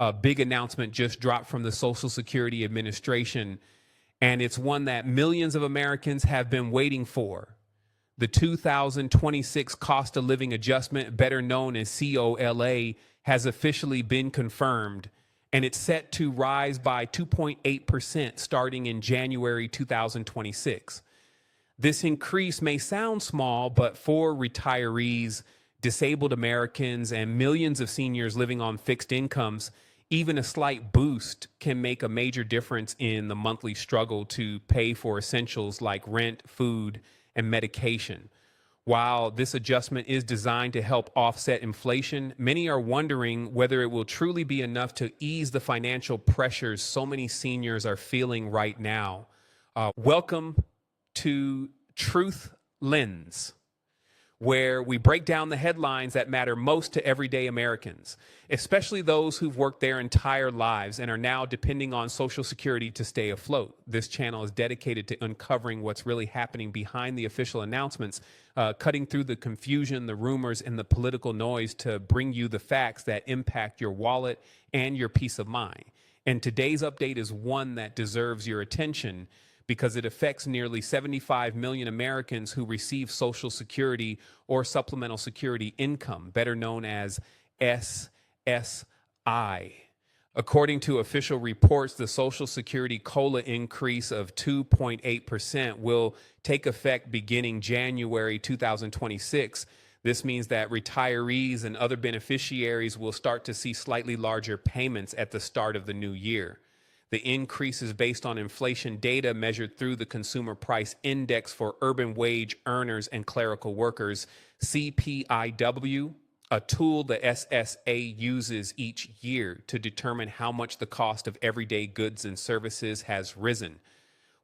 A big announcement just dropped from the Social Security Administration, and it's one that millions of Americans have been waiting for. The 2026 cost of living adjustment, better known as COLA, has officially been confirmed, and it's set to rise by 2.8% starting in January 2026. This increase may sound small, but for retirees, disabled Americans, and millions of seniors living on fixed incomes, even a slight boost can make a major difference in the monthly struggle to pay for essentials like rent, food, and medication. While this adjustment is designed to help offset inflation, many are wondering whether it will truly be enough to ease the financial pressures so many seniors are feeling right now. Welcome to Truth Lens, where we break down the headlines that matter most to everyday Americans, especially those who've worked their entire lives and are now depending on Social Security to stay afloat. This channel is dedicated to uncovering what's really happening behind the official announcements, cutting through the confusion, the rumors, and the political noise to bring you the facts that impact your wallet and your peace of mind. And today's update is one that deserves your attention, because it affects nearly 75 million Americans who receive Social Security or supplemental security income, better known as SSI. According to official reports, the Social Security COLA increase of 2.8% will take effect beginning January 2026. This means that retirees and other beneficiaries will start to see slightly larger payments at the start of the new year. The increase is based on inflation data measured through the Consumer Price Index for urban wage earners and clerical workers, CPIW, a tool the SSA uses each year to determine how much the cost of everyday goods and services has risen.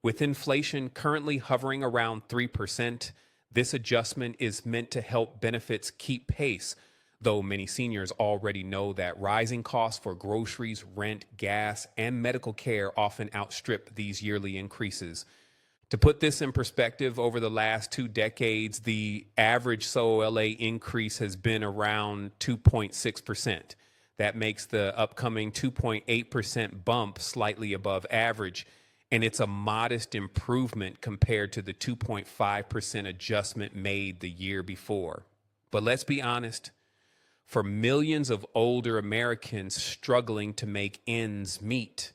With inflation currently hovering around 3%, this adjustment is meant to help benefits keep pace, though many seniors already know that rising costs for groceries, rent, gas, and medical care often outstrip these yearly increases. To put this in perspective, over the last 2 decades, the average COLA increase has been around 2.6%. That makes the upcoming 2.8% bump slightly above average, and it's a modest improvement compared to the 2.5% adjustment made the year before. But let's be honest, for millions of older Americans struggling to make ends meet,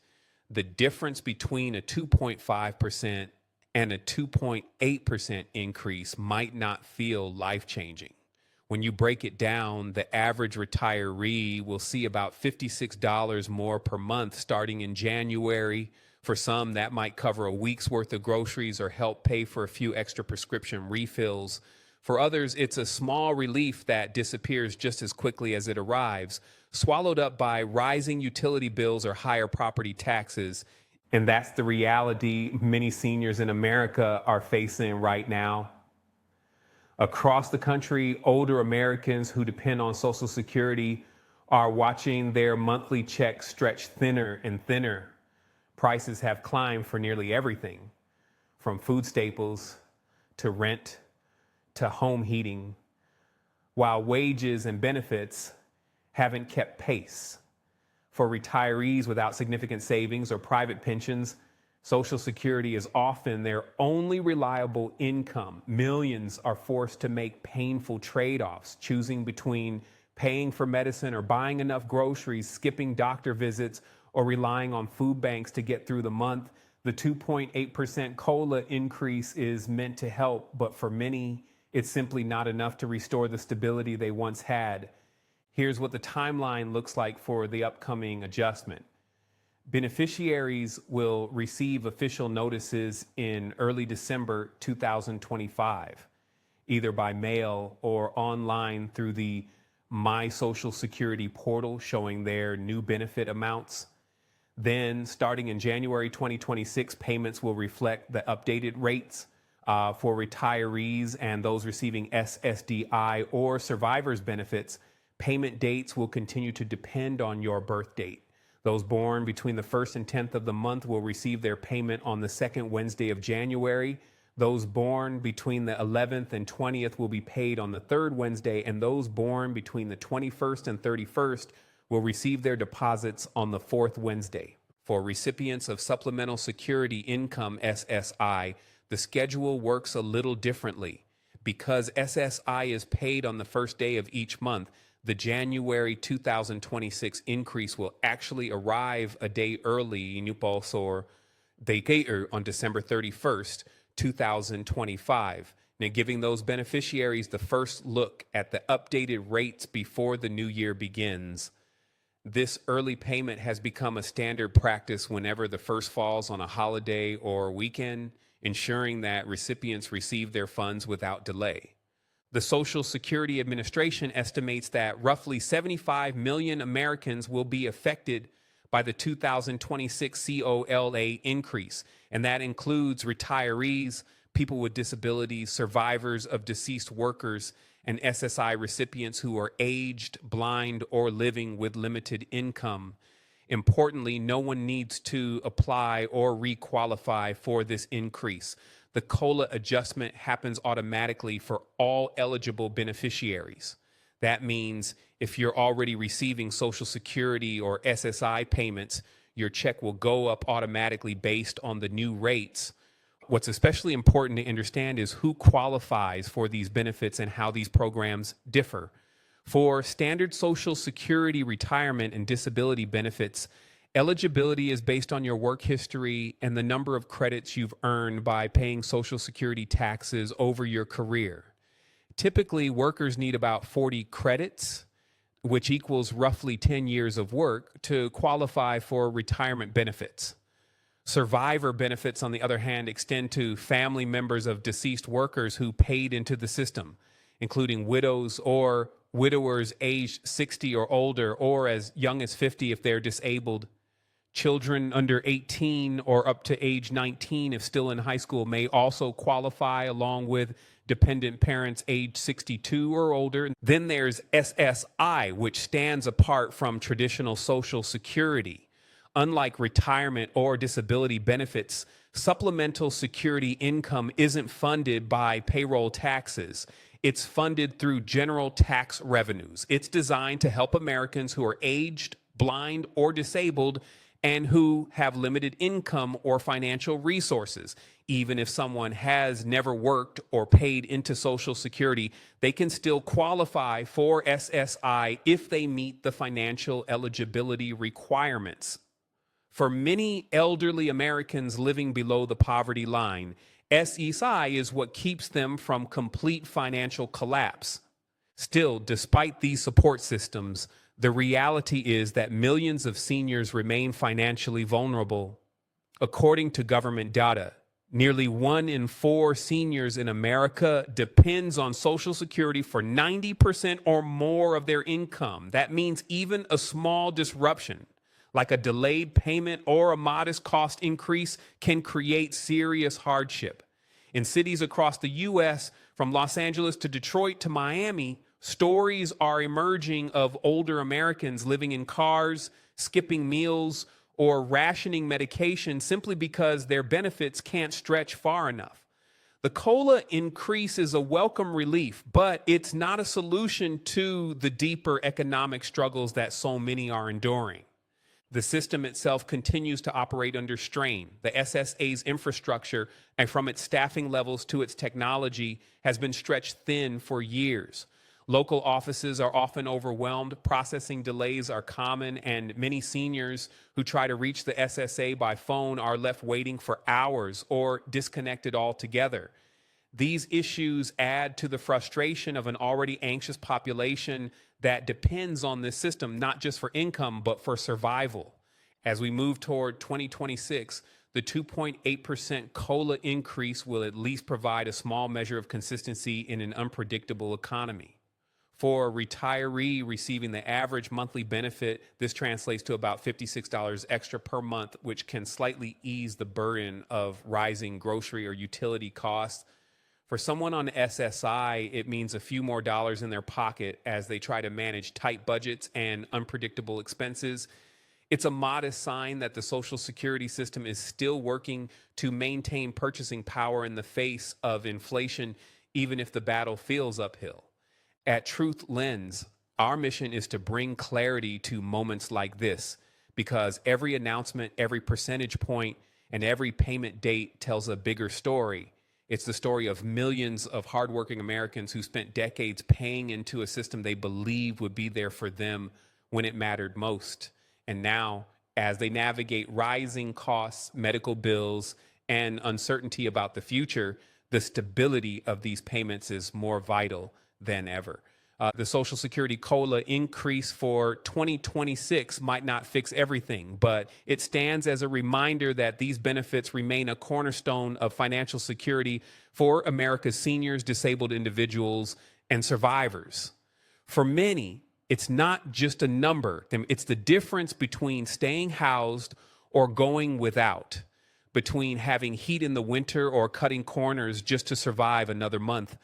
the difference between a 2.5% and a 2.8% increase might not feel life-changing. When you break it down, the average retiree will see about $56 more per month starting in January. For some, that might cover a week's worth of groceries or help pay for a few extra prescription refills. For others, it's a small relief that disappears just as quickly as it arrives, swallowed up by rising utility bills or higher property taxes. And that's the reality many seniors in America are facing right now. Across the country, older Americans who depend on Social Security are watching their monthly checks stretch thinner and thinner. Prices have climbed for nearly everything, from food staples to rent to home heating, while wages and benefits haven't kept pace. For retirees without significant savings or private pensions, Social Security is often their only reliable income. Millions are forced to make painful trade-offs, choosing between paying for medicine or buying enough groceries, skipping doctor visits, or relying on food banks to get through the month. The 2.8% COLA increase is meant to help, but for many, it's simply not enough to restore the stability they once had. Here's what the timeline looks like for the upcoming adjustment. Beneficiaries will receive official notices in early December 2025, either by mail or online through the My Social Security portal showing their new benefit amounts. Then, starting in January 2026, payments will reflect the updated rates. For retirees and those receiving SSDI or survivors benefits, payment dates will continue to depend on your birth date. Those born between the 1st and 10th of the month will receive their payment on the 2nd Wednesday of January. Those born between the 11th and 20th will be paid on the 3rd Wednesday, and those born between the 21st and 31st will receive their deposits on the fourth Wednesday. For recipients of Supplemental Security Income SSI, the schedule works a little differently. Because SSI is paid on the first day of each month, the January 2026 increase will actually arrive a day early, on December 31st, 2025. Now, giving those beneficiaries the first look at the updated rates before the new year begins. This early payment has become a standard practice whenever the first falls on a holiday or weekend, ensuring that recipients receive their funds without delay. The Social Security Administration estimates that roughly 75 million Americans will be affected by the 2026 COLA increase, and that includes retirees, people with disabilities, survivors of deceased workers, and SSI recipients who are aged, blind, or living with limited income. Importantly, no one needs to apply or requalify for this increase. The COLA adjustment happens automatically for all eligible beneficiaries. That means if you're already receiving Social Security or SSI payments, your check will go up automatically based on the new rates. What's especially important to understand is who qualifies for these benefits and how these programs differ. For standard Social Security retirement and disability benefits, eligibility is based on your work history and the number of credits you've earned by paying Social Security taxes over your career. Typically, workers need about 40 credits, which equals roughly 10 years of work, to qualify for retirement benefits. Survivor benefits, on the other hand, extend to family members of deceased workers who paid into the system, including widows or widowers aged 60 or older, or as young as 50 if they're disabled. Children under 18 or up to age 19 if still in high school may also qualify, along with dependent parents age 62 or older. Then there's SSI, which stands apart from traditional Social Security. Unlike retirement or disability benefits, supplemental security income isn't funded by payroll taxes. It's funded through general tax revenues. It's designed to help Americans who are aged, blind, or disabled, and who have limited income or financial resources. Even if someone has never worked or paid into Social Security, they can still qualify for SSI if they meet the financial eligibility requirements. For many elderly Americans living below the poverty line, SSI is what keeps them from complete financial collapse. Still, despite these support systems, the reality is that millions of seniors remain financially vulnerable. According to government data, nearly 1 in 4 seniors in America depends on Social Security for 90% or more of their income. That means even a small disruption, like a delayed payment or a modest cost increase, can create serious hardship. In cities across the U.S., from Los Angeles to Detroit to Miami, stories are emerging of older Americans living in cars, skipping meals, or rationing medication simply because their benefits can't stretch far enough. The COLA increase is a welcome relief, but it's not a solution to the deeper economic struggles that so many are enduring. The system itself continues to operate under strain. The SSA's infrastructure, and from its staffing levels to its technology, has been stretched thin for years. Local offices are often overwhelmed, processing delays are common, and many seniors who try to reach the SSA by phone are left waiting for hours or disconnected altogether. These issues add to the frustration of an already anxious population that depends on this system, not just for income, but for survival. As we move toward 2026, the 2.8% COLA increase will at least provide a small measure of consistency in an unpredictable economy. For a retiree receiving the average monthly benefit, this translates to about $56 extra per month, which can slightly ease the burden of rising grocery or utility costs. For someone on SSI, it means a few more dollars in their pocket as they try to manage tight budgets and unpredictable expenses. It's a modest sign that the Social Security system is still working to maintain purchasing power in the face of inflation, even if the battle feels uphill. At Truth Lens, Our mission is to bring clarity to moments like this because every announcement, every percentage point, and every payment date tells a bigger story. It's the story of millions of hardworking Americans who spent decades paying into a system they believed would be there for them when it mattered most. And now, as they navigate rising costs, medical bills, and uncertainty about the future, the stability of these payments is more vital than ever. The Social Security COLA increase for 2026 might not fix everything, but it stands as a reminder that these benefits remain a cornerstone of financial security for America's seniors, disabled individuals, and survivors. For many, it's not just a number. It's the difference between staying housed or going without, between having heat in the winter or cutting corners just to survive another month.